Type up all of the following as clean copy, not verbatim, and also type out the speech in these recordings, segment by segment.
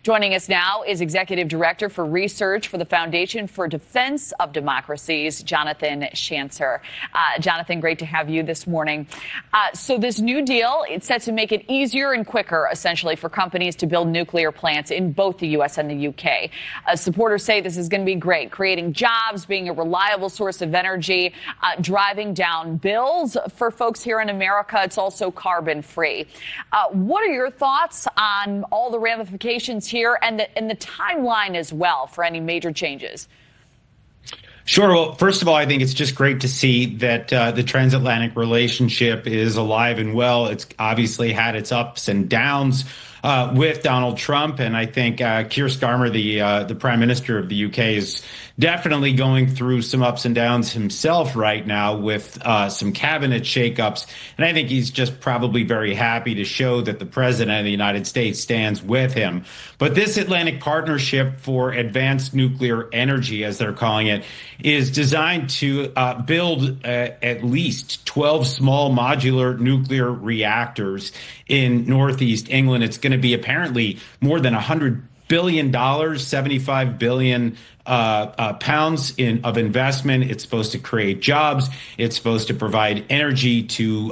Joining us now is Executive Director for Research for the Foundation for Defense of Democracies, Jonathan Schanzer. Jonathan, great to have you this morning. So this new deal, it's set to make it easier and quicker, essentially, for companies to build nuclear plants in both the U.S. and the U.K. Supporters say this is going to be great, creating jobs, being a reliable source of energy, driving down bills for folks here in America. It's also carbon-free. What are your thoughts on all the ramifications here and the timeline as well for any major changes? Sure. Well, first of all, I think it's just great to see that the transatlantic relationship is alive and well. It's obviously had its ups and downs with Donald Trump, and I think Keir Starmer, the Prime Minister of the U.K., is definitely going through some ups and downs himself right now with some cabinet shakeups. And I think he's just probably very happy to show that the President of the United States stands with him. But this Atlantic Partnership for Advanced Nuclear Energy, as they're calling it, is designed to build at least 12 small modular nuclear reactors in Northeast England. It's going to be apparently more than $100 billion, 75 billion pounds of investment. It's supposed to create jobs. It's supposed to provide energy to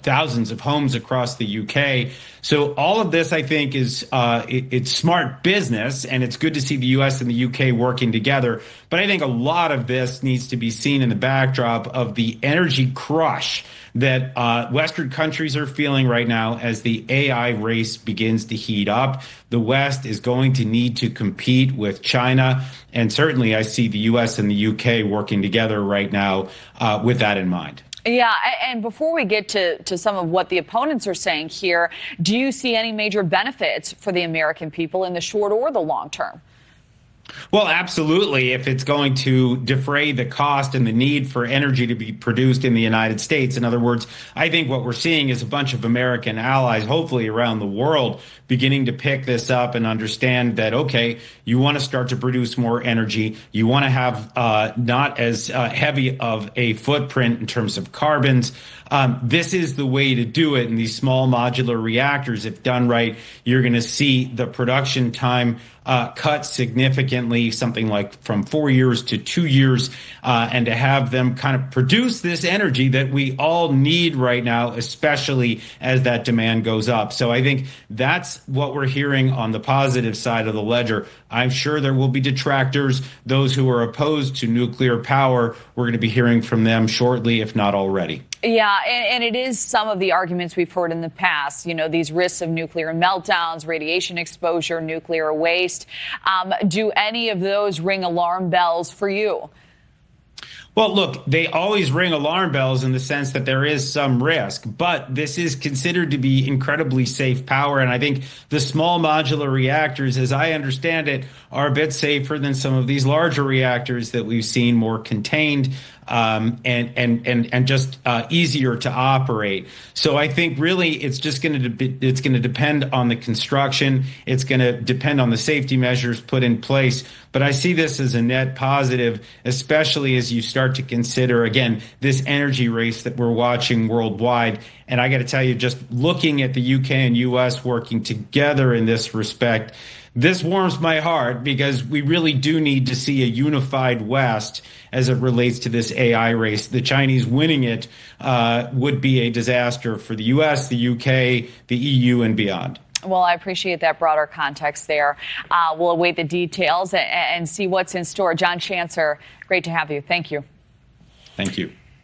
thousands of homes across the UK. So all of this, I think, is it's smart business, and it's good to see the U.S. and the UK working together. But I think a lot of this needs to be seen in the backdrop of the energy crush that Western countries are feeling right now as the AI race begins to heat up. The West is going to need to compete with China. And certainly I see the U.S. and the UK working together right now with that in mind. Yeah, and before we get to some of what the opponents are saying here, do you see any major benefits for the American people in the short or the long term? Well, absolutely. If it's going to defray the cost and the need for energy to be produced in the United States. In other words, I think what we're seeing is a bunch of American allies, hopefully around the world, beginning to pick this up and understand that, OK, you want to start to produce more energy. You want to have not as heavy of a footprint in terms of carbons. This is the way to do it. And these small modular reactors, if done right, you're going to see the production time cut significantly, something like from 4 years to 2 years, and to have them kind of produce this energy that we all need right now, especially as that demand goes up. So I think that's what we're hearing on the positive side of the ledger. I'm sure there will be detractors, those who are opposed to nuclear power. We're going to be hearing from them shortly, if not already. Yeah, and it is some of the arguments we've heard in the past, you know, these risks of nuclear meltdowns, radiation exposure, nuclear waste. Do any of those ring alarm bells for you? Well, look, they always ring alarm bells in the sense that there is some risk, but this is considered to be incredibly safe power. And I think the small modular reactors, as I understand it, are a bit safer than some of these larger reactors that we've seen, more contained and just easier to operate. So I think really it's just going to depend on the construction. It's going to depend on the safety measures put in place. But I see this as a net positive, especially as you start to consider, again, this energy race that we're watching worldwide. And I got to tell you, just looking at the UK and US working together in this respect, this warms my heart because we really do need to see a unified West as it relates to this AI race. The Chinese winning it would be a disaster for the US, the UK, the EU, and beyond. Well, I appreciate that broader context there. We'll await the details and see what's in store. John Schanzer, great to have you. Thank you. Thank you.